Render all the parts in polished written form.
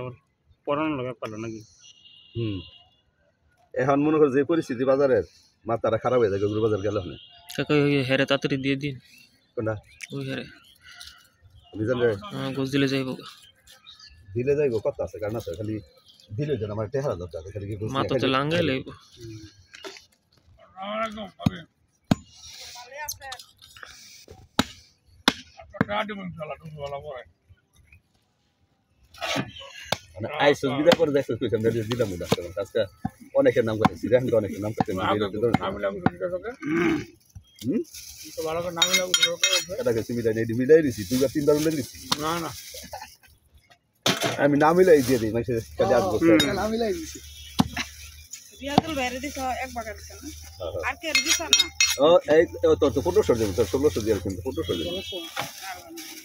আবার পড়ানো লাগে পারলো নাকি এখন মনে করো যে পরিস্থিতি বাজারের মাথাটা খারাপ হয়ে যায় গরু বাজার গেলে হয় কাকা ওই হেরে তাড়াতাড়ি দিয়ে দিন কোনটা ওই হেরে বুঝলেন রে গোছ দিলে যাইব দিলে যাইব কত আছে কারণ আছে খালি দিলে যেন আমার টেহারা দরকার খালি কি মাথা তো লাঙ্গাই লাগবে মানে আইসস বিদায় করে দেখছিস কইছেন না দিলাম না আজকে অনেকের নাম করেছি দেখেন তো অনেকের নাম করতেন এটা কিছু মিলাই নেই মিলাই দিছি তুই তিনবার মিলাই দিছি না না আমি নাম মিলাই দিয়ে দিই মানে কাজে আসবো নাম মিলাই দিছি রিয়াজুল বাইরে দিছ এক বাগার দিছ না আর কে দিছ না ও এই তোর তো 1500 দেব তোর 1600 দিয়ে কিন্তু 1500 দেব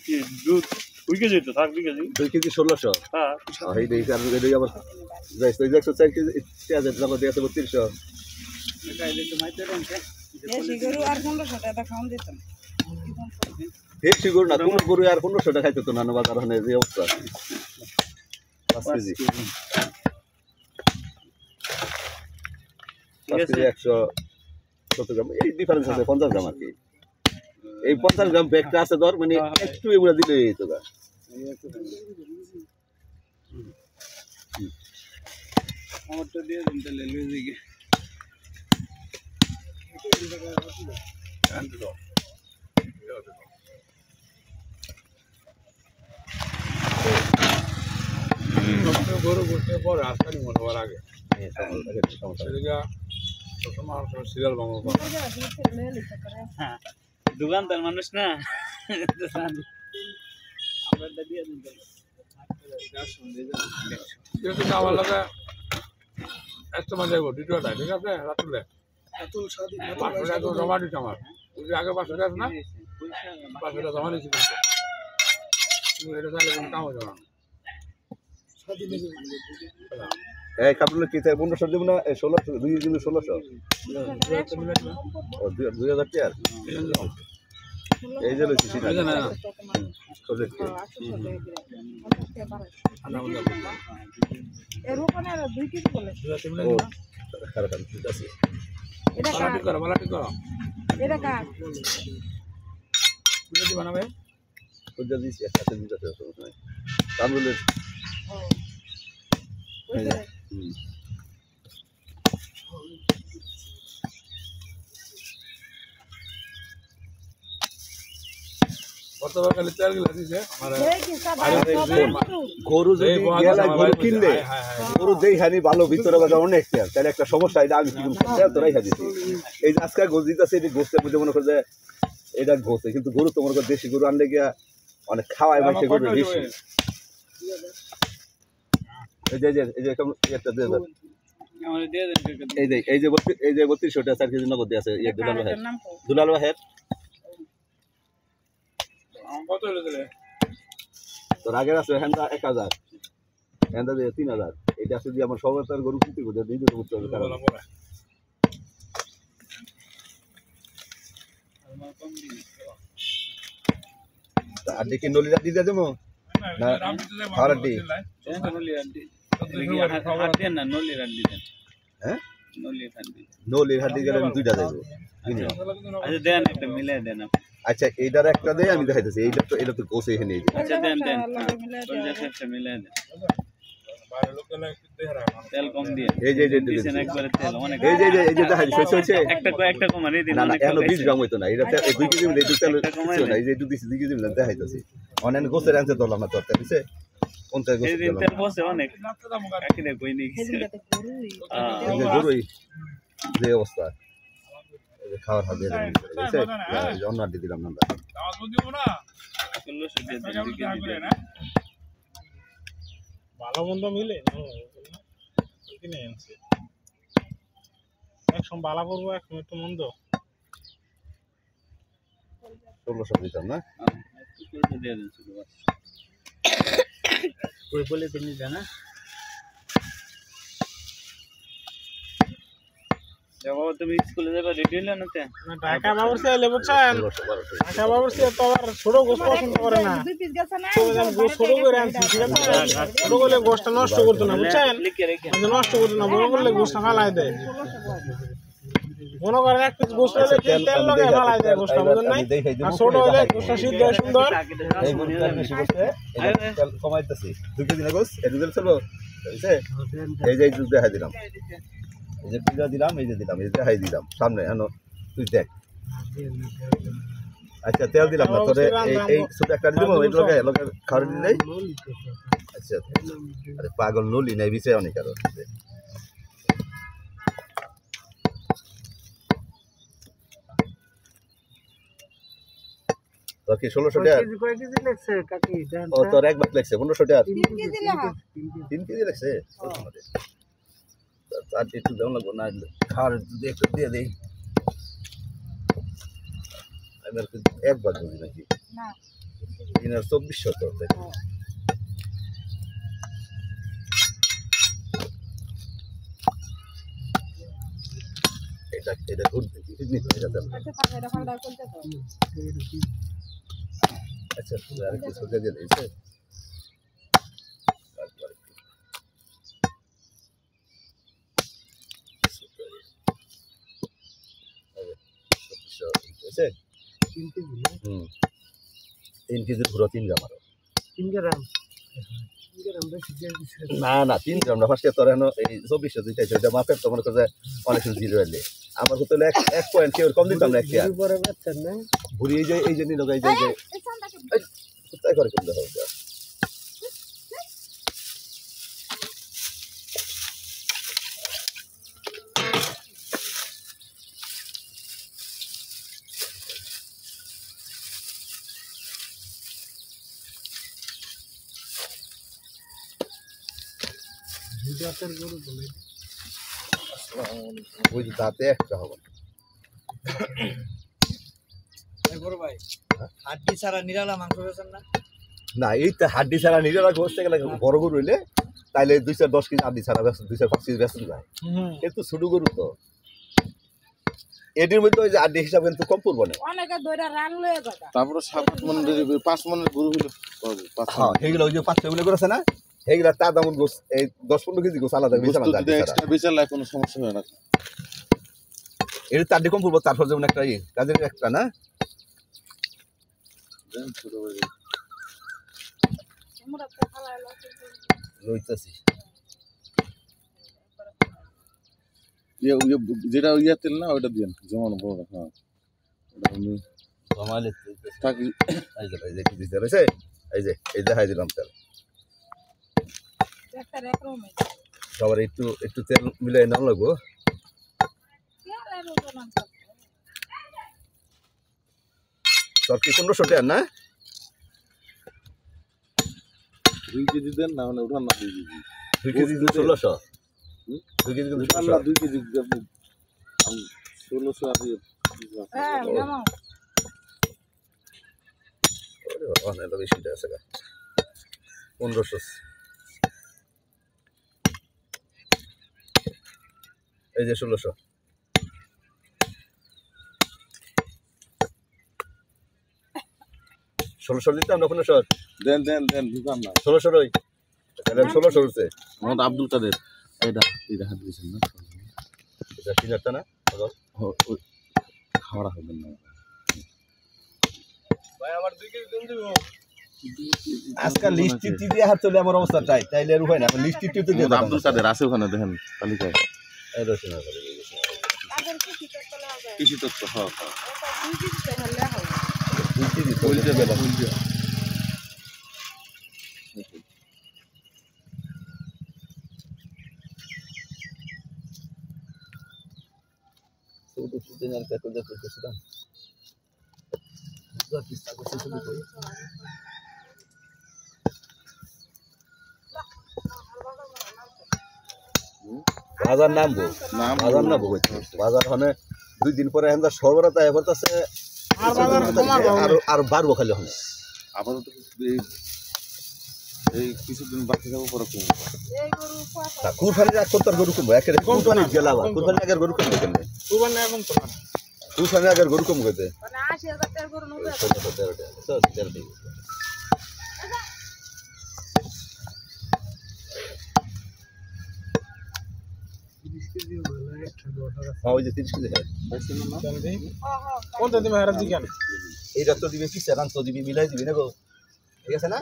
কি দুধ কই কেজি তো থাক কেজি 2 কেজি 1600 হ্যাঁ এই দেই কারণ এই আবার যাইছ তো 104 কেজি 3000 টাকা দিয়ে আছে 3200 দেশি গরু আর 1500 টাকা খাওন দিতাম দেশি গরু না কোন গরু আর 1500 টাকা খাইতো না বাজার হনে যে অবস্থা 5 কেজি 170 গ্রাম এই ডিফারেন্স আছে 50 গ্রাম আর কি এই 50 গ্রাম ব্যাগটা আছে ধর মানে একটু এগুলা দিলে এই তো গা আমারটা দিয়ে দিন তাহলে লই দিকে গরু বসে পরে আসতে মনে হওয়ার আগে সিরিয়াল বাংলা হ্যাঁ দোকানদার মানুষ না আমরা দিয়ে দিন আমার লাগে একটা মজা যাবো দ্বিতীয়টা ঠিক আছে রাতুলে জমা দিচ্ছে আমার আগে 500 টাকা না 500 টাকা জমা দিচ্ছি কিন্তু এটা চাইলে কোনো কাম হচ্ছে না এই কাপড় কি চাই 1500 দেব না 1600 2 কিলো 1600 ও 2000 টাকা এই যে লইছি না না এর ওখানে 2 কেজি বলে ও খারাপ ঠিক আছে এটা মালাটি করো এটা কার বুঝতে বানাবে কোজা দিছি একটা দিতে আছে তামলে কতবার খালি তেল গিলা দিছে গরু যদি গেলা গরু কিনলে গরু দেই হানি ভালো ভিতরে বাজার অনেক তেল তাহলে একটা সমস্যা এটা আমি কিন্তু তেল তোরাই খাইছি এই যে আজকে গোস দিতেছে এই গোসটা বুঝে মনে করে যে এটা গোস কিন্তু গরু তোমার কাছে দেশি গরু আনলে গিয়া অনেক খাওয়ায় মাইছে গরু বেশি এই যে একটা দিয়ে দাও আমারে দিয়ে দেন এই যে 3200 টাকা 4 কেজি নগদ দিয়ে আছে এক দুলাল ভাইয়ের কত হলো দিলে তোর আগের আছে হ্যান্ডা 1000 হ্যান্ডা দিয়ে 3000 এটা আছে দিয়ে আমার সবার তার গরু কিনতে গো দিয়ে দিতে করতে হবে কারণ আর দেখি নলিরা দিয়ে দেবো না খাওয়ারটি হ্যাঁ নলির হাড্ডি গেলে আমি দুইটা দেবো আচ্ছা এইটার একটা দেয় আমি দেখাইতেছি এটা তো গোছে এখানে এই যে দেখাইছে এখনো 20 গ্রাম হইতো না এটা 2 কেজি মিলে তেল না এই যে 2 কেজি মিলে দেখাইতেছি অনেক গোছের আনতে ধরলাম না তরকারি দিছে কোনটা গোছে তেল বসে অনেক কাকিরে কই নি গরুই যে অবস্থা খাওয়ার হবে অন্য আড্ডি দিলাম না ভালো মন্দ মিলে এক সময় বালা করবো এক সময় তো মন্দ 1600 দিতাম না বলে তিনি জানা বাবা তুমি স্কুলে যাবে রেডি হলে না তে ঢাকা বাবুর্চি এলে বুঝছেন, 1600 ঢাকা বাবুর্চি তো আবার ছোট গোস পছন্দ করে না, দুই পিস গেছে না তো গোস ছোট করে আনছি, ঠিক আছে, ছোট করলে গোসটা নষ্ট করতো না বুঝছেন, লিখে রেখে নষ্ট করতো না, বড় করলে গোসটা ফালাই দেয়, মনে করেন এক পিস গোস হলে তেল লগে ফালাই দেয় গোসটা, বুঝলেন নাই, আর ছোট হলে গোসটা সিদ্ধ হয় সুন্দর। এই গরুটা বেশি করতে তেল কমাইতেছি 2 কেজি না গোস এই দুধ চলবো বুঝছে এই যে দুধ দেখাই দিলাম, এই যে পিজা দিলাম, এই যে দিলাম, এই যে দেখাই দিলাম সামনে আনো তুই দেখ। আচ্ছা তেল দিলাম না তোরে, এই ছোট একটা দিব এই লগে লগে খাওয়ার দিলেই। আচ্ছা আরে পাগল নলি নাই বিছে অনেক আর তোর কি 1600 টাকা? ও তোর এক বাট লাগছে 1500 টাকা, 3 কেজি লেখা 3 কেজি লাগছে। আর একটু দাম লাগবো না খাওয়ার যদি একটু দিয়ে দিই, আমি আর একবার বুঝি নাকি না 2400 তো এটা এটা ঘুরতে এটা দাম। আচ্ছা তাহলে এটা ফালদা করতে তো আচ্ছা আর কিছু দিয়ে দিয়েছে হুম 3 কেজি পুরো 3 গ্রাম আরো না না 3 গ্রাম না ফার্স্টে তোর এনো এই 2400 দিতেছে, এটা মাপের তো মনে করে অনেক কিছু জিরো এলে আমার কত 1 পয়েন্ট কেউ কম দিতাম না একটা পরে বাচ্চা না ঘুরি এই যে নিলো এই যে এই সামটাকে তাই করে কেমন হবে ওই যে তাতে একটা হবে হাড্ডি ছাড়া নিরালা মাংস বেছেন না না এই তো হাড্ডি ছাড়া নিজেরা বসতে গেলে বড় গরু হইলে তাইলে 210 কেজি হাড্ডি ছাড়া 205 কেজি বেসন যায়, কিন্তু ছোট গরু তো এটির মধ্যে ওই যে হাড্ডি হিসাবে কিন্তু কম পড়বো না। অনেকে দইরা রান লয়ে গেছে তারপরে 7-8 মন 5 মনের গরু হইলো হ্যাঁ এইগুলো ওই যে 5 গুলো করেছে না এইগুলা তার দাম গোস এই 10-15 কেজি গোস আলাদা বেশি আলাদা এক্সট্রা বেচালে কোনো সমস্যা হয় না। এর তার কম পড়বো, তারপর যেমন একটা কাজের একটা না তোমরা তো ফালাইলো লইতাছি যেটা ইয়া তেল না ওইটা দিয়েন যেমন বড়। হ্যাঁ ওটা আমি জমালে থাকি এই যে কি দিতে রয়েছে এই যে এই দেখাই দিলাম তেল একটা রেকরমে সবার একটু তেল মিলাই নাও লাগবো। তেলের ওজন আছে তোর কি 1500 টাকা না 2 কেজি দেন না হলে উঠান না 2 কেজি 2 কেজি 1600 2 কেজি উঠান না 2 কেজি আমি 1600 আর হ্যাঁ জানো ওরে বাবা না বেশি টাকা আছে 1500 এই যে 1600 1600 দিতাম না 1500 দেন উঠান না 1600 রই তাহলে 1600 হচ্ছে মোহাম্মদ আব্দুল কাদের এটা হাত দিয়েছেন না এটা 3000 না খাওয়া হবে না ভাই আমার 2 কেজি দেন দিব আজকাল লিস্টি দিয়ে হাত চলে আমার অবস্থা চাই তাইলে আর হয় না লিস্টি তো দিয়ে আব্দুল কাদের আছে ওখানে দেখেন তালিকায় এই রসুন করে তাদের কি ঠিক করতে হবে কৃষি তত্ত্ব হ্যাঁ এটা 2 কেজি হলে হবে লিস্টি দিতে বলতে বেলা তো দিন আর কত যা করতেছিলাম যা কিস্তা করতে শুরু করি বাজার নামবো বাজার নামবো বাজার মানে 2 দিন পরে আমরা সরবরাহ এবার আছে আর বাজার কমার আর বাড়বো খালি হবে আপাতত এই কিছুদিন বাকি যাবো পরে কিনবো। এই গরু কত তা কুরবানির আগ করতে গরু কমবো একেবারে কুরবানির গেলা বা কুরবানির আগের গরু কমবো কেন কুরবানি এখন তো না কুরবানির আগের গরু কমবো কেতে মানে 80,000 টাকার গরু নবে 13 টাকা তো 13 টাকা হ্যাঁ ওই যে 30 কেজি হয় কোনটা তুমি হারাত দিকেন এই রক্ত দিবে কি সেরান তো দিবি মিলাই দিবি না গো ঠিক আছে না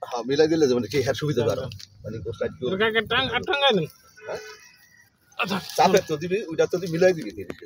হ্যাঁ মিলাই দিলে যেমন কি হ্যাঁ সুবিধা পারো মানে গোস্ট একটু টাঙ্গাই দেন চাপে তো দিবি ওইটা তো মিলাই দিবি